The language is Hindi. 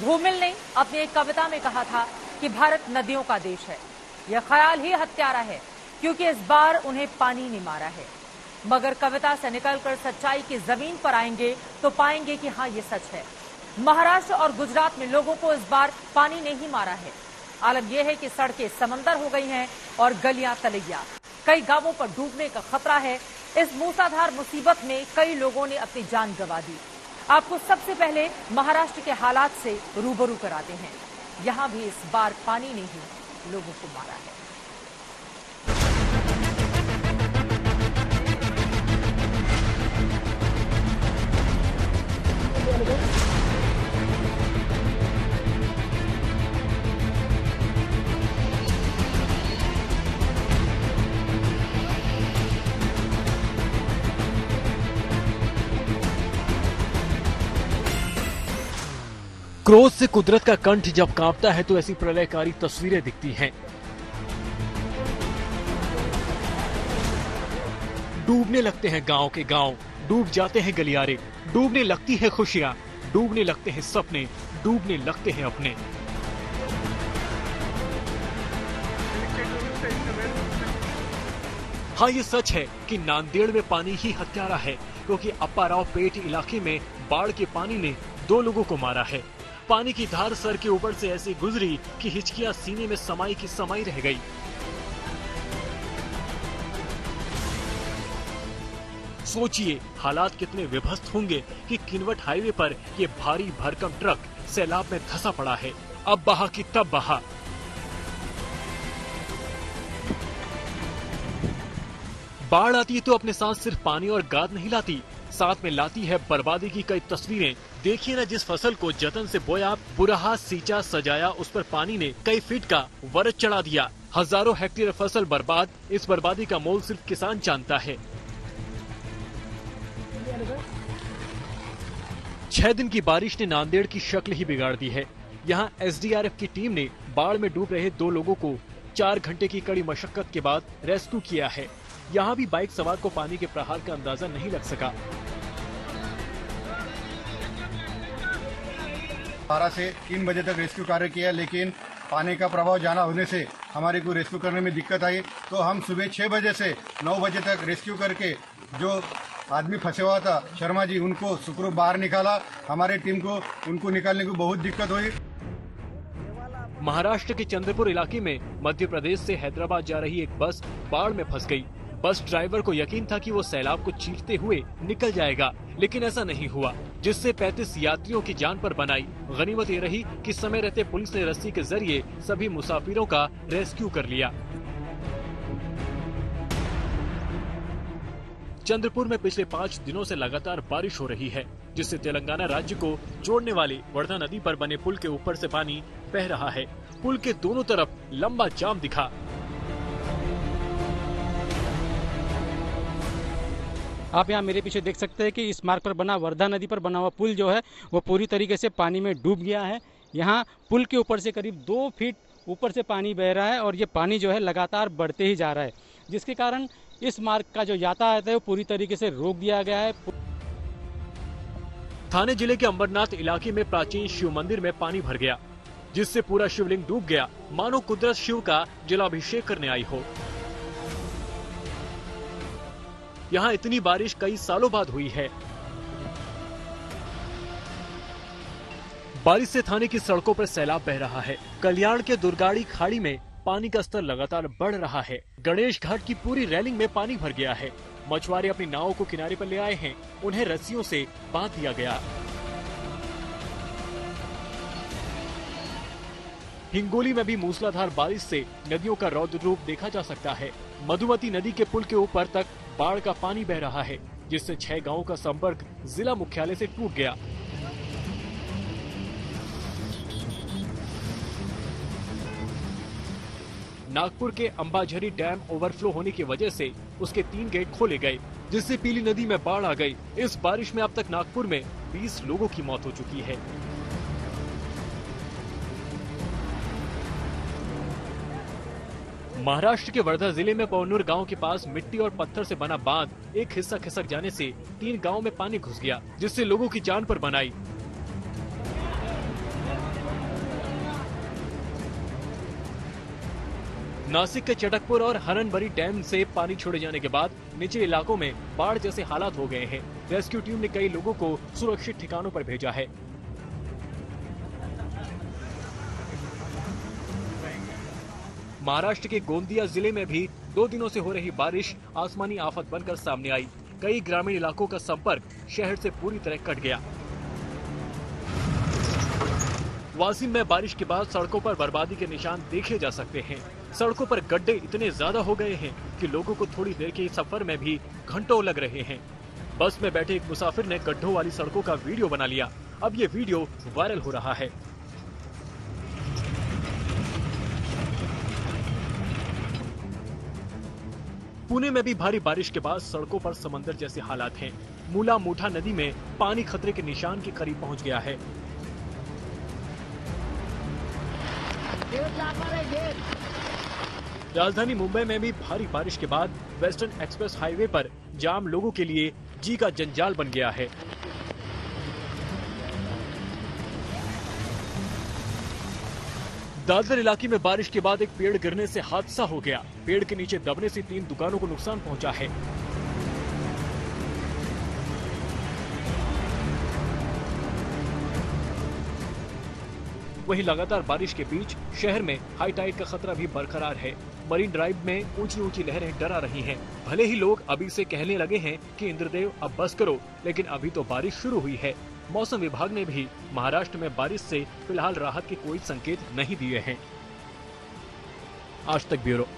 भूमिल ने अपनी एक कविता में कहा था कि भारत नदियों का देश है। यह ख्याल ही हत्यारा है क्योंकि इस बार उन्हें पानी ने मारा है। मगर कविता से निकलकर सच्चाई की जमीन पर आएंगे तो पाएंगे कि हाँ, ये सच है। महाराष्ट्र और गुजरात में लोगों को इस बार पानी ने ही मारा है। आलम यह है कि सड़कें समंदर हो गई हैं और गलियां तलैया। कई गांवों पर डूबने का खतरा है। इस मूसलाधार मुसीबत में कई लोगों ने अपनी जान गंवा दी। आपको सबसे पहले महाराष्ट्र के हालात से रूबरू कराते हैं। यहां भी इस बार पानी ने ही लोगों को मारा है। क्रोध से कुदरत का कंठ जब कांपता है तो ऐसी प्रलयकारी तस्वीरें दिखती हैं। डूबने लगते हैं गांव के गांव, डूब जाते हैं गलियारे, डूबने लगती है खुशियां, डूबने लगते हैं सपने, डूबने लगते हैं अपने। हाँ, ये सच है कि नांदेड़ में पानी ही हत्यारा है, क्योंकि अप्पाराव पेट इलाके में बाढ़ के पानी ने 2 लोगों को मारा है। पानी की धार सर के ऊपर से ऐसी गुजरी कि हिचकियां सीने में समाई की समाई रह गई। सोचिए हालात कितने विभत्स होंगे कि किनवट हाईवे पर ये भारी भरकम ट्रक सैलाब में धंसा पड़ा है। अब बहा कि तब बहा। बाढ़ आती है तो अपने साथ सिर्फ पानी और गाद नहीं लाती, साथ में लाती है बर्बादी की कई तस्वीरें। देखिए ना, जिस फसल को जतन से बोया, बुरहा सींचा सजाया, उस पर पानी ने कई फीट का वरद चढ़ा दिया। हजारों हेक्टेयर फसल बर्बाद। इस बर्बादी का मोल सिर्फ किसान जानता है। 6 दिन की बारिश ने नांदेड़ की शक्ल ही बिगाड़ दी है। यहाँ एसडीआरएफ की टीम ने बाढ़ में डूब रहे 2 लोगों को 4 घंटे की कड़ी मशक्कत के बाद रेस्क्यू किया है। यहाँ भी बाइक सवार को पानी के प्रहार का अंदाजा नहीं लग सका। 12 से 3 बजे तक रेस्क्यू कार्य किया, लेकिन पानी का प्रभाव ज्यादा होने से हमारे को रेस्क्यू करने में दिक्कत आई। तो हम सुबह 6 बजे से 9 बजे तक रेस्क्यू करके जो आदमी फंसे हुआ था, शर्मा जी, उनको सुखरूप बाहर निकाला। हमारे टीम को उनको निकालने को बहुत दिक्कत हुई। महाराष्ट्र के चंद्रपुर इलाके में मध्य प्रदेश से हैदराबाद जा रही एक बस बाढ़ में फंस गई। बस ड्राइवर को यकीन था कि वो सैलाब को चीरते हुए निकल जाएगा, लेकिन ऐसा नहीं हुआ, जिससे 35 यात्रियों की जान पर बनाई। गनीमत ये रही कि समय रहते पुलिस ने रस्सी के जरिए सभी मुसाफिरों का रेस्क्यू कर लिया। चंद्रपुर में पिछले 5 दिनों से लगातार बारिश हो रही है, जिससे तेलंगाना राज्य को जोड़ने वाले वर्धा नदी पर बने पुल के ऊपर से पानी बह रहा है। पुल के दोनों तरफ लंबा जाम दिखा। आप यहाँ मेरे पीछे देख सकते हैं कि इस मार्ग पर बना वर्धा नदी पर बना हुआ पुल जो है वो पूरी तरीके से पानी में डूब गया है। यहाँ पुल के ऊपर से करीब 2 फीट ऊपर से पानी बह रहा है और ये पानी जो है लगातार बढ़ते ही जा रहा है, जिसके कारण इस मार्ग का जो यातायात है वो पूरी तरीके से रोक दिया गया है। थाने जिले के अंबरनाथ इलाके में प्राचीन शिव मंदिर में पानी भर गया, जिससे पूरा शिवलिंग डूब गया, मानो कुदरत शिव का जलाभिषेक करने आई हो। यहाँ इतनी बारिश कई सालों बाद हुई है। बारिश से थाने की सड़कों पर सैलाब बह रहा है। कल्याण के दुर्गाड़ी खाड़ी में पानी का स्तर लगातार बढ़ रहा है। गणेश घाट की पूरी रेलिंग में पानी भर गया है। मछुआरे अपनी नावों को किनारे पर ले आए हैं, उन्हें रस्सियों से बांध दिया गया। हिंगोली में भी मूसलाधार बारिश से नदियों का रौद्र रूप देखा जा सकता है। मधुमती नदी के पुल के ऊपर तक बाढ़ का पानी बह रहा है, जिससे 6 गांवों का संपर्क जिला मुख्यालय से टूट गया। नागपुर के अंबाझरी डैम ओवरफ्लो होने की वजह से उसके 3 गेट खोले गए, जिससे पीली नदी में बाढ़ आ गई। इस बारिश में अब तक नागपुर में 20 लोगों की मौत हो चुकी है। महाराष्ट्र के वर्धा जिले में पवनूर गांव के पास मिट्टी और पत्थर से बना बांध एक हिस्सा खिसक जाने से 3 गांवों में पानी घुस गया, जिससे लोगों की जान पर बन आई। नासिक के चटकपुर और हरनबरी डैम से पानी छोड़े जाने के बाद निचले इलाकों में बाढ़ जैसे हालात हो गए हैं। रेस्क्यू टीम ने कई लोगों को सुरक्षित ठिकानों पर भेजा है। महाराष्ट्र के गोंदिया जिले में भी 2 दिनों से हो रही बारिश आसमानी आफत बनकर सामने आई। कई ग्रामीण इलाकों का संपर्क शहर से पूरी तरह कट गया। वासिम में बारिश के बाद सड़कों पर बर्बादी के निशान देखे जा सकते हैं। सड़कों पर गड्ढे इतने ज्यादा हो गए हैं कि लोगों को थोड़ी देर के सफर में भी घंटों लग रहे हैं। बस में बैठे एक मुसाफिर ने गड्ढों वाली सड़कों का वीडियो बना लिया। अब ये वीडियो वायरल हो रहा है। पुणे में भी भारी बारिश के बाद सड़कों पर समंदर जैसे हालात हैं। मूला मूठा नदी में पानी खतरे के निशान के करीब पहुंच गया है। राजधानी मुंबई में भी भारी बारिश के बाद वेस्टर्न एक्सप्रेस हाईवे पर जाम लोगों के लिए जी का जंजाल बन गया है। दादर इलाके में बारिश के बाद एक पेड़ गिरने से हादसा हो गया। पेड़ के नीचे दबने से 3 दुकानों को नुकसान पहुंचा है। वहीं लगातार बारिश के बीच शहर में हाई टाइड का खतरा भी बरकरार है। मरीन ड्राइव में ऊंची ऊंची लहरें डरा रही हैं। भले ही लोग अभी से कहने लगे हैं कि इंद्रदेव अब बस करो, लेकिन अभी तो बारिश शुरू हुई है। मौसम विभाग ने भी महाराष्ट्र में बारिश से फिलहाल राहत के कोई संकेत नहीं दिए हैं। आज तक ब्यूरो।